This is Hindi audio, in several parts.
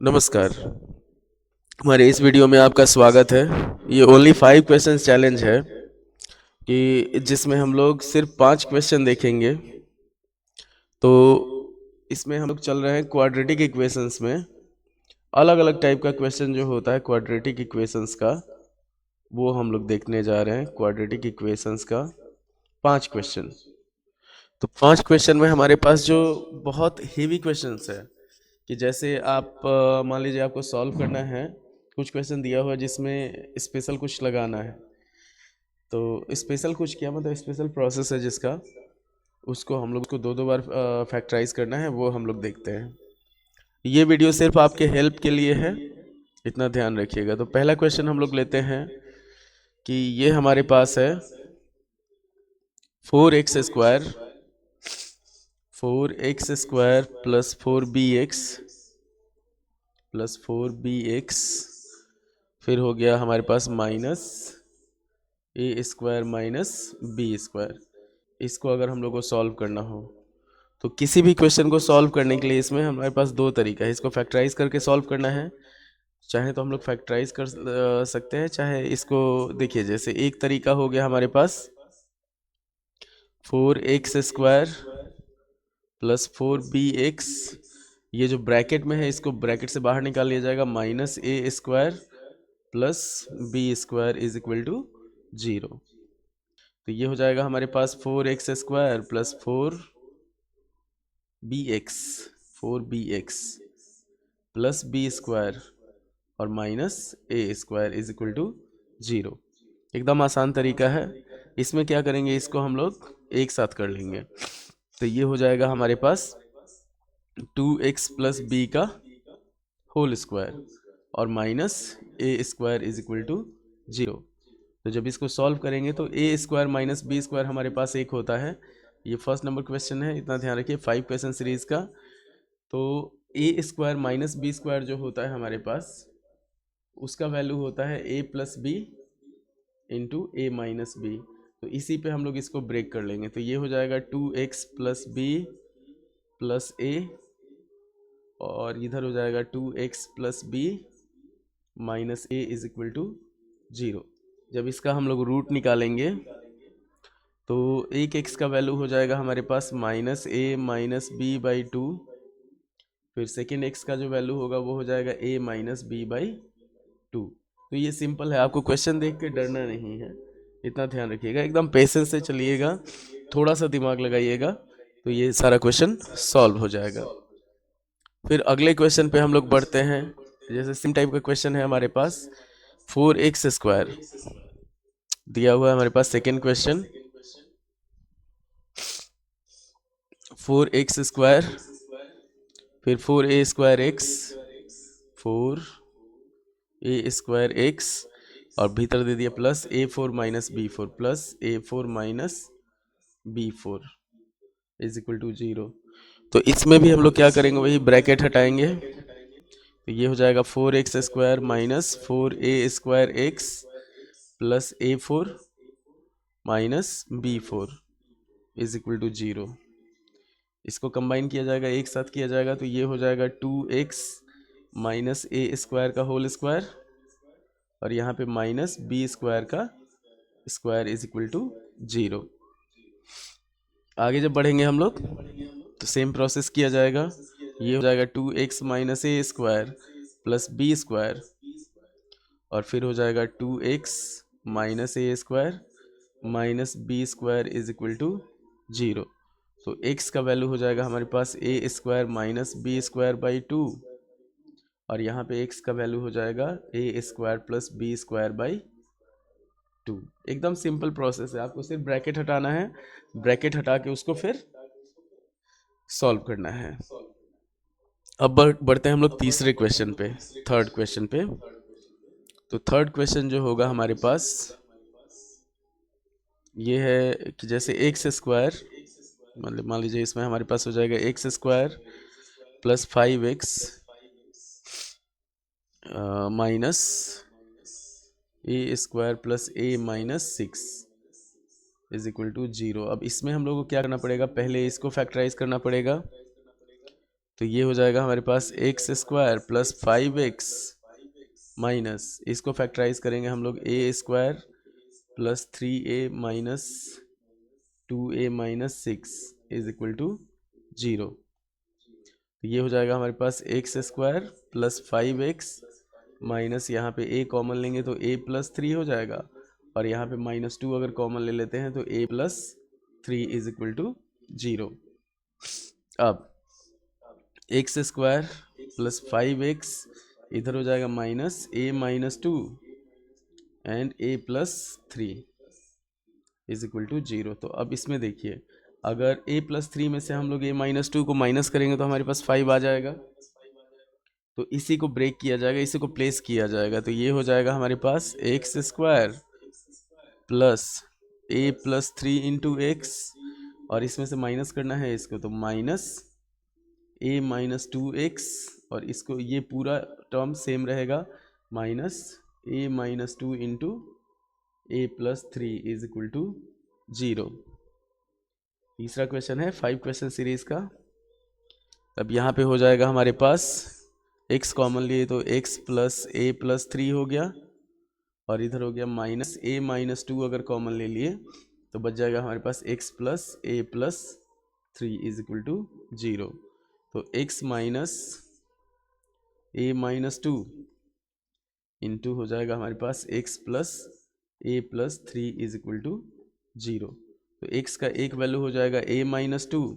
नमस्कार। हमारे इस वीडियो में आपका स्वागत है। ये ओनली 5 क्वेश्चंस चैलेंज है कि जिसमें हम लोग सिर्फ 5 क्वेश्चन देखेंगे। तो इसमें हम लोग चल रहे हैं क्वाड्रेटिक इक्वेशंस में। अलग अलग टाइप का क्वेश्चन जो होता है क्वाड्रेटिक इक्वेशंस का, वो हम लोग देखने जा रहे हैं। क्वाड्रेटिक इक्वेशंस का 5 क्वेश्चन। तो 5 क्वेश्चन में हमारे पास जो बहुत हेवी क्वेश्चंस है कि जैसे आप मान लीजिए आपको सॉल्व करना है, कुछ क्वेश्चन दिया हुआ है जिसमें स्पेशल कुछ लगाना है। तो स्पेशल कुछ क्या मतलब स्पेशल प्रोसेस है जिसका, उसको हम लोग को दो दो बार फैक्टराइज करना है, वो हम लोग देखते हैं। ये वीडियो सिर्फ आपके हेल्प के लिए है, इतना ध्यान रखिएगा। तो पहला क्वेश्चन हम लोग लेते हैं कि ये हमारे पास है 4x² प्लस 4bx फिर हो गया हमारे पास माइनस a² माइनस b²। इसको अगर हम लोग को सॉल्व करना हो तो किसी भी क्वेश्चन को सॉल्व करने के लिए इसमें हमारे पास दो तरीका है। इसको फैक्टराइज करके सॉल्व करना है, चाहे तो हम लोग फैक्टराइज कर सकते हैं, चाहे इसको देखिए जैसे एक तरीका हो गया हमारे पास 4x² प्लस 4bx। ये जो ब्रैकेट में है इसको ब्रैकेट से बाहर निकाल लिया जाएगा, minus a² plus b² is equal to 0। तो ये हो जाएगा हमारे पास 4x² plus 4bx plus b² और minus a² is equal to 0। एकदम आसान तरीका है। इसमें क्या करेंगे, इसको हम लोग एक साथ कर लेंगे। तो ये हो जाएगा हमारे पास 2x प्लस b का होल स्क्वायर और minus a² is equal to 0। तो जब इसको सॉल्व करेंगे तो a² माइनस b² हमारे पास एक होता है। ये फर्स्ट नंबर क्वेश्चन है, इतना ध्यान रखिए 5 क्वेश्चन सीरीज का। तो a² माइनस b² जो होता है हमारे पास, उसका वैल्यू होता है a plus B into a minus B. तो इसी पे हम लोग इसको ब्रेक कर लेंगे। तो ये हो जाएगा 2x plus B plus a और इधर हो जाएगा 2x plus B minus a is equal to 0। जब इसका हम लोग रूट निकालेंगे तो एक x का वैल्यू हो जाएगा हमारे पास minus a minus B by 2। फिर सेकेंड x का जो वैल्यू होगा वो हो जाएगा a माइनस बी बाई 2। तो ये सिंपल है, आपको क्वेश्चन देख के डरना नहीं है, इतना ध्यान रखिएगा। एकदम पेशेंस से चलिएगा, थोड़ा सा दिमाग लगाइएगा तो ये सारा क्वेश्चन सॉल्व हो जाएगा। फिर अगले क्वेश्चन पे हम लोग बढ़ते हैं। जैसे सेम टाइप का क्वेश्चन है हमारे पास 4x² दिया हुआ है हमारे पास। सेकेंड क्वेश्चन 4x² फिर 4a² x और भीतर दे दिया plus a4 minus b4 plus a4 minus b4 is equal to 0। तो इसमें भी हम लोग क्या करेंगे, वही ब्रैकेट हटाएंगे। तो ये हो जाएगा 4x² minus 4a² x plus a4 minus b4 is equal to 0। इसको कंबाइन किया जाएगा, एक साथ किया जाएगा, तो ये हो जाएगा 2x माइनस a² का होल स्क्वायर और यहाँ पे माइनस b² का स्क्वायर इज इक्वल टू 0। आगे जब बढ़ेंगे हम लोग तो सेम प्रोसेस किया जाएगा। ये हो जाएगा 2x minus a² plus b² और फिर हो जाएगा 2x minus a² minus b² is equal to 0। तो x का वैल्यू हो जाएगा हमारे पास a² माइनस b² बाई 2 और यहाँ पे x का वैल्यू हो जाएगा a² प्लस b² बाई 2। एकदम सिंपल प्रोसेस है, आपको सिर्फ ब्रैकेट हटाना है, ब्रैकेट हटा के उसको फिर सॉल्व करना है। अब बढ़ते हैं हम लोग तीसरे क्वेश्चन पे, थर्ड क्वेश्चन पे। तो थर्ड क्वेश्चन जो होगा हमारे पास ये है कि जैसे x² मतलब मान लीजिए इसमें हमारे पास हो जाएगा x² plus 5x minus a² plus a minus 6 is equal to 0। अब इसमें हम लोग को क्या करना पड़ेगा, पहले इसको फैक्टराइज करना पड़ेगा। तो ये हो जाएगा हमारे पास X square plus 5x minus, इसको फैक्टराइज करेंगे हम लोग, A square plus 3a minus 2a minus 6 is equal to 0। तो ये हो जाएगा हमारे पास X square plus 5x minus, यहाँ पे a कॉमन लेंगे तो a प्लस 3 हो जाएगा, और यहाँ पे -2 अगर कॉमन ले लेते हैं तो a plus 3 is equal to 0। अब एक्स स्क्वायर प्लस 5x इधर हो जाएगा minus a minus 2 and a plus 3 is equal to 0। तो अब इसमें देखिए, अगर a प्लस 3 में से हम लोग a माइनस 2 को माइनस करेंगे तो हमारे पास 5 आ जाएगा। तो इसी को ब्रेक किया जाएगा, इसी को प्लेस किया जाएगा, तो ये हो जाएगा हमारे पास X square plus a plus 3 into X, और इसमें से माइनस करना है इसको, तो माइनस a माइनस 2x, और इसको ये पूरा टर्म सेम रहेगा, minus a minus 2 into a plus 3 is equal to 0। तीसरा क्वेश्चन है 5 क्वेश्चन सीरीज का। अब यहाँ पे हो जाएगा हमारे पास x कॉमन लिए तो x प्लस a प्लस 3 हो गया, और इधर हो गया माइनस a माइनस 2 अगर कॉमन ले लिए तो बच जाएगा हमारे पास x plus a plus 3 is equal to 0। तो x minus a minus 2 into हो जाएगा हमारे पास x plus a plus 3 is equal to 0। तो x का एक वैल्यू हो जाएगा a माइनस 2,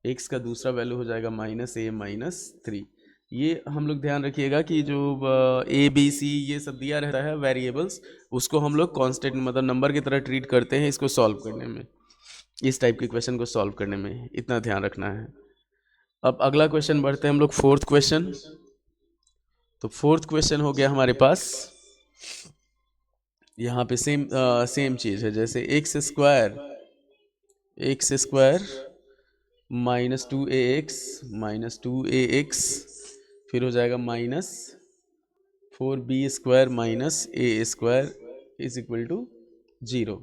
x का दूसरा वैल्यू हो जाएगा माइनस a माइनस 3। ये हम लोग ध्यान रखिएगा कि जो a b c ये सब दिया रहता है वेरिएबल्स, उसको हम लोग कांस्टेंट मतलब नंबर की तरह ट्रीट करते हैं इसको सॉल्व करने में, इस टाइप के क्वेश्चन को सॉल्व करने में इतना ध्यान रखना है। अब अगला क्वेश्चन बढ़ते हैं हम लोग, फोर्थ क्वेश्चन। तो फोर्थ क्वेश्चन हो गया हमारे पास, यहाँ पे सेम चीज़ है, जैसे एक्स स्क्वायर माइनस 2ax फिर हो जाएगा minus 4b square minus a square is equal to 0।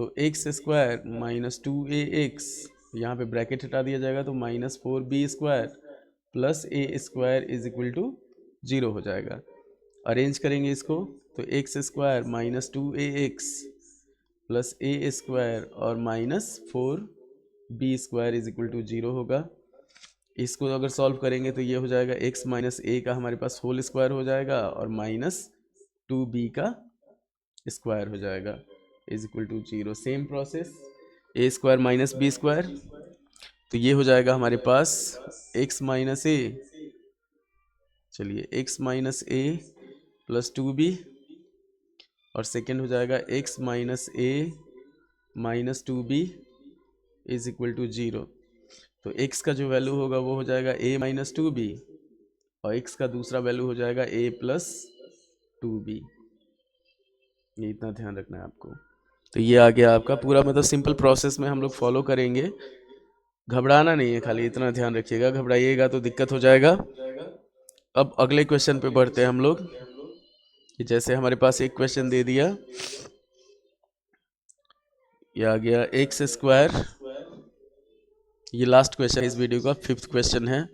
तो एक्स स्क्वायर माइनस 2ax, यहाँ पे ब्रैकेट हटा दिया जाएगा तो minus 4b square plus a square is equal to 0 हो जाएगा। अरेंज करेंगे इसको तो x square minus 2ax plus a square और minus 4b square is equal to 0 होगा। इसको अगर सॉल्व करेंगे तो ये हो जाएगा x माइनस a का हमारे पास होल स्क्वायर हो जाएगा और माइनस 2b का स्क्वायर हो जाएगा is equal to 0। Same process a square minus b square, तो ये हो जाएगा हमारे पास x माइनस a, चलिए x minus a plus 2b, और सेकेंड हो जाएगा x minus a minus 2b is equal to 0। तो x का जो वैल्यू होगा वो हो जाएगा a माइनस 2b, और x का दूसरा वैल्यू हो जाएगा a प्लस 2b। ये इतना ध्यान रखना है आपको। तो ये आ गया आपका पूरा, मतलब सिंपल प्रोसेस में हम लोग फॉलो करेंगे, घबराना नहीं है, खाली इतना ध्यान रखिएगा, घबराइएगा तो दिक्कत हो जाएगा। अब अगले क्वेश्चन पे बढ़ते हैं हम लोग, कि जैसे हमारे पास एक क्वेश्चन दे दिया, ये आ गया एक्स स्क्वायर, ये लास्ट क्वेश्चन इस वीडियो का, 5th क्वेश्चन है।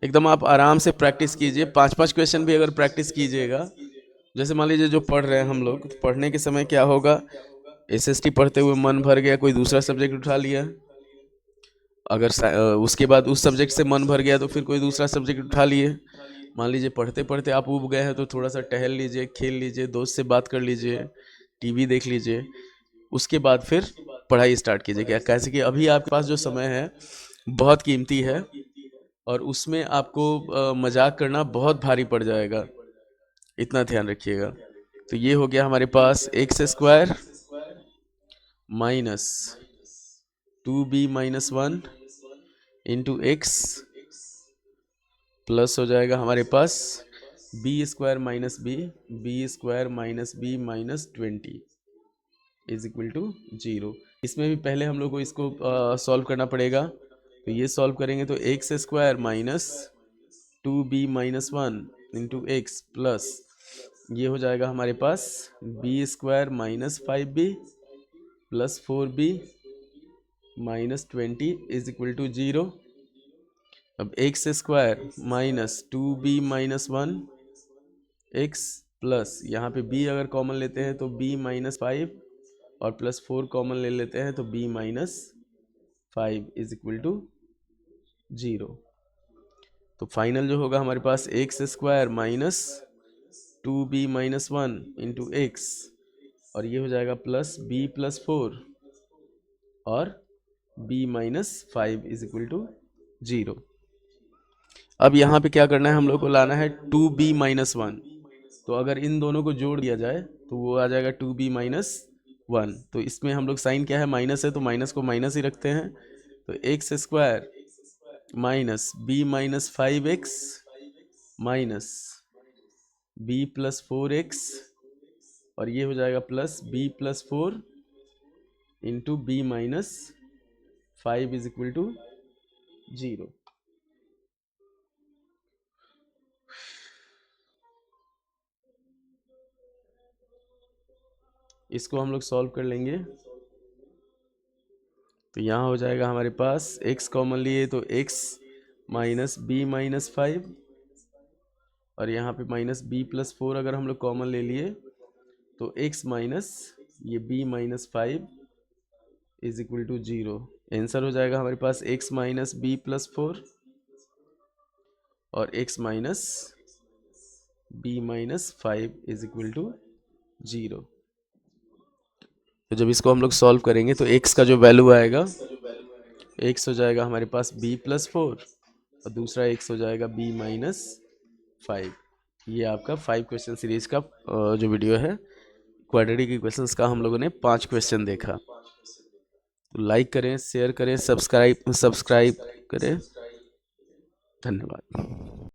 एकदम आप आराम से प्रैक्टिस कीजिए, 5-5 क्वेश्चन भी अगर प्रैक्टिस कीजिएगा, जैसे मान लीजिए जो पढ़ रहे हैं हम लोग, तो पढ़ने के समय क्या होगा, एसएसटी पढ़ते हुए मन भर गया, कोई दूसरा सब्जेक्ट उठा लिया, अगर उसके बाद उस सब्जेक्ट से मन भर गया तो फिर कोई दूसरा सब्जेक्ट उठा लिए। मान लीजिए पढ़ते पढ़ते आप ऊब गए हैं तो थोड़ा सा टहल लीजिए, खेल लीजिए, दोस्त से बात कर लीजिए, टीवी देख लीजिए, उसके बाद फिर पढ़ाई स्टार्ट कीजिए। क्या कैसे कि अभी आपके पास जो समय है बहुत कीमती है, और उसमें आपको मजाक करना बहुत भारी पड़ जाएगा, इतना ध्यान रखिएगा। तो ये हो गया हमारे पास X square minus 2b minus 1 into X plus हो जाएगा हमारे पास B square minus B square minus B minus 20 is equal to 0। इसमें भी पहले हम लोग को इसको सॉल्व करना पड़ेगा। तो ये सॉल्व करेंगे तो x square minus 2b minus 1 into X plus ये हो जाएगा हमारे पास B square minus 5b plus 4b minus 20 is equal to 0। अब x square minus 2b minus 1 X plus यहाँ पे b अगर कॉमन लेते हैं तो b माइनस 5 और प्लस 4 कॉमन ले लेते हैं तो b minus 5 is equal to 0। तो फाइनल जो होगा हमारे पास X square minus 2b minus 1 into X और ये हो जाएगा प्लस b प्लस 4 और b minus 5 is equal to 0। अब यहाँ पे क्या करना है, हम लोग को लाना है 2b माइनस 1। तो अगर इन दोनों को जोड़ दिया जाए तो वो आ जाएगा 2b माइनस 1। तो इसमें हम लोग साइन क्या है, माइनस है, तो माइनस को माइनस ही रखते हैं। तो x square minus b minus 5x minus b plus 4x और ये हो जाएगा plus b plus 4 into b minus 5 is equal to 0। इसको हम लोग सॉल्व कर लेंगे। तो यहाँ हो जाएगा हमारे पास x कॉमन लिए तो x माइनस b माइनस 5 और यहाँ पे माइनस b प्लस 4 अगर हम लोग कॉमन ले लिए तो x माइनस ये b minus 5 is equal to 0। Answer हो जाएगा हमारे पास x माइनस b प्लस 4 और x minus b minus 5 is equal to 0। तो जब इसको हम लोग सॉल्व करेंगे तो x का जो वैल्यू आएगा, x हो जाएगा हमारे पास b प्लस 4 और दूसरा x हो जाएगा b माइनस 5। ये आपका 5 क्वेश्चन सीरीज का जो वीडियो है क्वाड्रेटिक इक्वेशंस का, हम लोगों ने 5 क्वेश्चन देखा। तो लाइक करें, शेयर करें, सब्सक्राइब करें। धन्यवाद।